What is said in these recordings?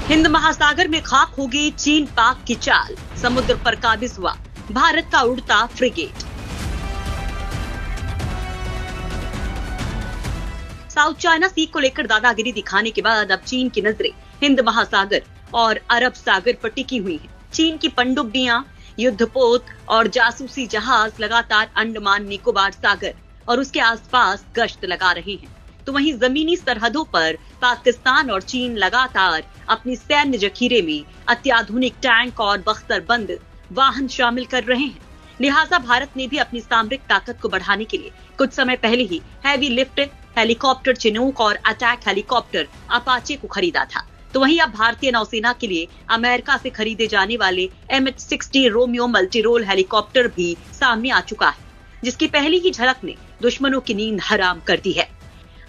हिंद महासागर में खाक होगी चीन पाक की चाल, समुद्र पर काबिज हुआ भारत का उड़ता फ्रिगेट। साउथ चाइना सी को लेकर दादागिरी दिखाने के बाद अब चीन की नजरें हिंद महासागर और अरब सागर पर टिकी हुई हैं। चीन की पनडुब्बियां, युद्धपोत और जासूसी जहाज लगातार अंडमान निकोबार सागर और उसके आसपास गश्त लगा रहे हैं, तो वहीं जमीनी सरहदों पर पाकिस्तान और चीन लगातार अपनी सैन्य जखीरे में अत्याधुनिक टैंक और बख्तरबंद वाहन शामिल कर रहे हैं। लिहाजा भारत ने भी अपनी सामरिक ताकत को बढ़ाने के लिए कुछ समय पहले ही हैवी लिफ्ट हेलीकॉप्टर चिनूक और अटैक हेलीकॉप्टर अपाचे को खरीदा था। तो वहीं अब भारतीय नौसेना के लिए अमेरिका से खरीदे जाने वाले MH-60 रोमियो मल्टीरोल हेलीकॉप्टर भी सामने आ चुका है, जिसकी पहली ही झलक ने दुश्मनों की नींद हराम कर दी है।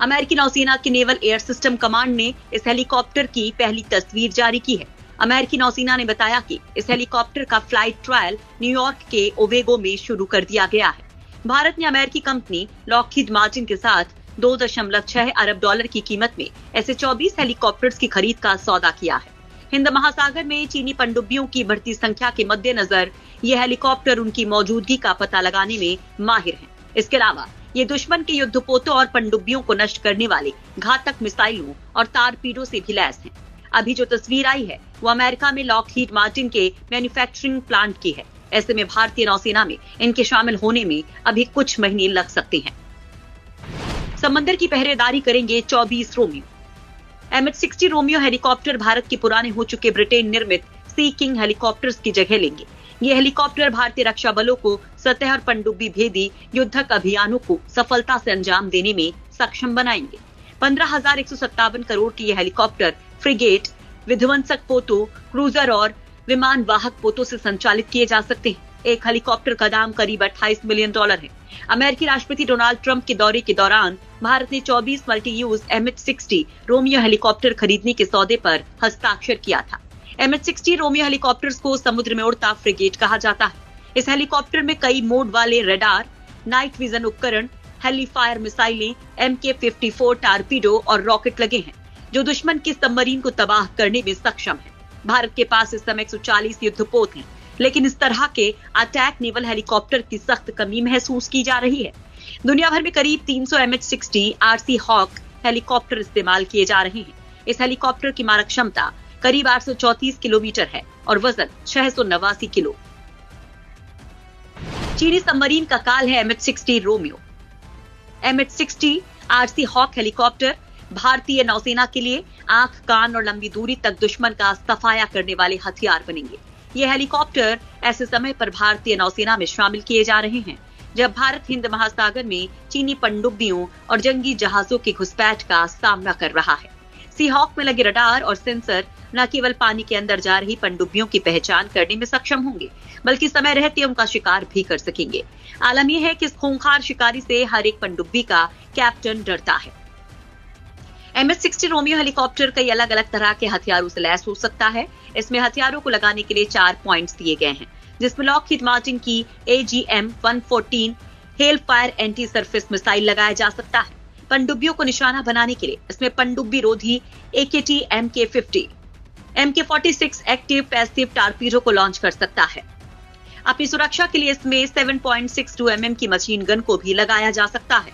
अमेरिकी नौसेना के नेवल एयर सिस्टम कमांड ने इस हेलीकॉप्टर की पहली तस्वीर जारी की है। अमेरिकी नौसेना ने बताया कि इस हेलीकॉप्टर का फ्लाइट ट्रायल न्यूयॉर्क के ओवेगो में शुरू कर दिया गया है। भारत ने अमेरिकी कंपनी लॉकहीड मार्टिन के साथ 2.6 अरब डॉलर की कीमत में ऐसे 24 हेलीकॉप्टर्स की खरीद का सौदा किया है। हिंद महासागर में चीनी पनडुब्बियों की बढ़ती संख्या के मद्देनजर ये हेलीकॉप्टर उनकी मौजूदगी का पता लगाने में माहिर हैं। इसके अलावा ये दुश्मन के युद्धपोतों और पनडुब्बियों को नष्ट करने वाले घातक मिसाइलों और टारपीडो से भी लैस हैं। अभी जो तस्वीर आई है वो अमेरिका में लॉकहीड मार्टिन के मैन्युफैक्चरिंग प्लांट की है। ऐसे में भारतीय नौसेना में इनके शामिल होने में अभी कुछ महीने लग सकते हैं। समंदर की पहरेदारी करेंगे 24 Romeo. MH-60 Romeo helicopter Bharat के पुराने हो चुके ब्रिटेन निर्मित सी किंग हेलीकॉप्टर्स की जगह लेंगे। ये हेलीकॉप्टर भारतीय रक्षा बलों को सतह और पनडुब्बी भेदी युद्धक अभियानों को सफलता से अंजाम देने में सक्षम बनाएंगे। 15,157 करोड़ की ये हेलीकॉप्टर फ्रिगेट, विध्वंसक पोतों, क्रूजर और विमान वाहक पोतों से संचालित किए जा सकते हैं। एक हेलीकॉप्टर का दाम करीब $28 मिलियन है। अमेरिकी राष्ट्रपति डोनाल्ड ट्रंप के दौरे के दौरान भारत ने 24 multi use MH-60 Romeo helicopter खरीदने के सौदे पर हस्ताक्षर किया था। MH-60 रोमियो हेलीकॉप्टर्स को समुद्र में उड़ता फ्रिगेट कहा जाता है। इस हेलीकॉप्टर में कई मोड वाले रडार, नाइट विजन उपकरण, हेली फायर मिसाइलें, MK-54 टारपीडो और रॉकेट लगे हैं, जो दुश्मन की सबमरीन को तबाह करने में सक्षम है। भारत के पास इस समय 140 युद्धपोत हैं, लेकिन इस तरह के अटैक नेवल हेलीकॉप्टर की सख्त कमी महसूस की जा रही है। दुनिया भर में करीब 300 MH-60 RC हॉक हेलीकॉप्टर इस्तेमाल किए जा रहे हैं। इस हेलीकॉप्टर की मारक क्षमता करीब 834 किलोमीटर है और वजन 689 किलो। चीनी सबमरीन का काल है MH-60 Romeo. MH-60 RC Hawk helicopter भारतीय नौसेना के लिए आंख, कान और लंबी दूरी तक दुश्मन का सफाया करने वाले हथियार बनेंगे। ये हेलीकॉप्टर ऐसे समय पर भारतीय नौसेना में शामिल किए जा रहे हैं जब भारत हिंद महासागर में चीनी पनडुब्बियों और जंगी जहाजों की घुसपैठ का सामना कर रहा है। सी हॉक में लगे रडार और सेंसर न केवल पानी के अंदर जा रही पनडुब्बियों की पहचान करने में सक्षम होंगे, बल्कि समय रहते उनका शिकार भी कर सकेंगे। आलम यह है कि इस खूंखार शिकारी से हर एक पनडुब्बी का कैप्टन डरता है। MH-60 रोमियो हेलीकॉप्टर कई अलग अलग तरह के हथियारों से लैस हो सकता है। इसमें हथियारों को लगाने के लिए 4 पॉइंट्स दिए गए हैं, जिसमें लॉकहीड मार्टिन की AGM-114 hello fire anti surface missile लगाया जा सकता है। पनडुब्बियों को निशाना बनाने के लिए इसमें पनडुब्बी रोधी AKT MK-50, MK-46 active passive torpedo को लॉन्च कर सकता है। अपनी सुरक्षा के लिए इसमें 7.62 mm की मशीन गन को भी लगाया जा सकता है।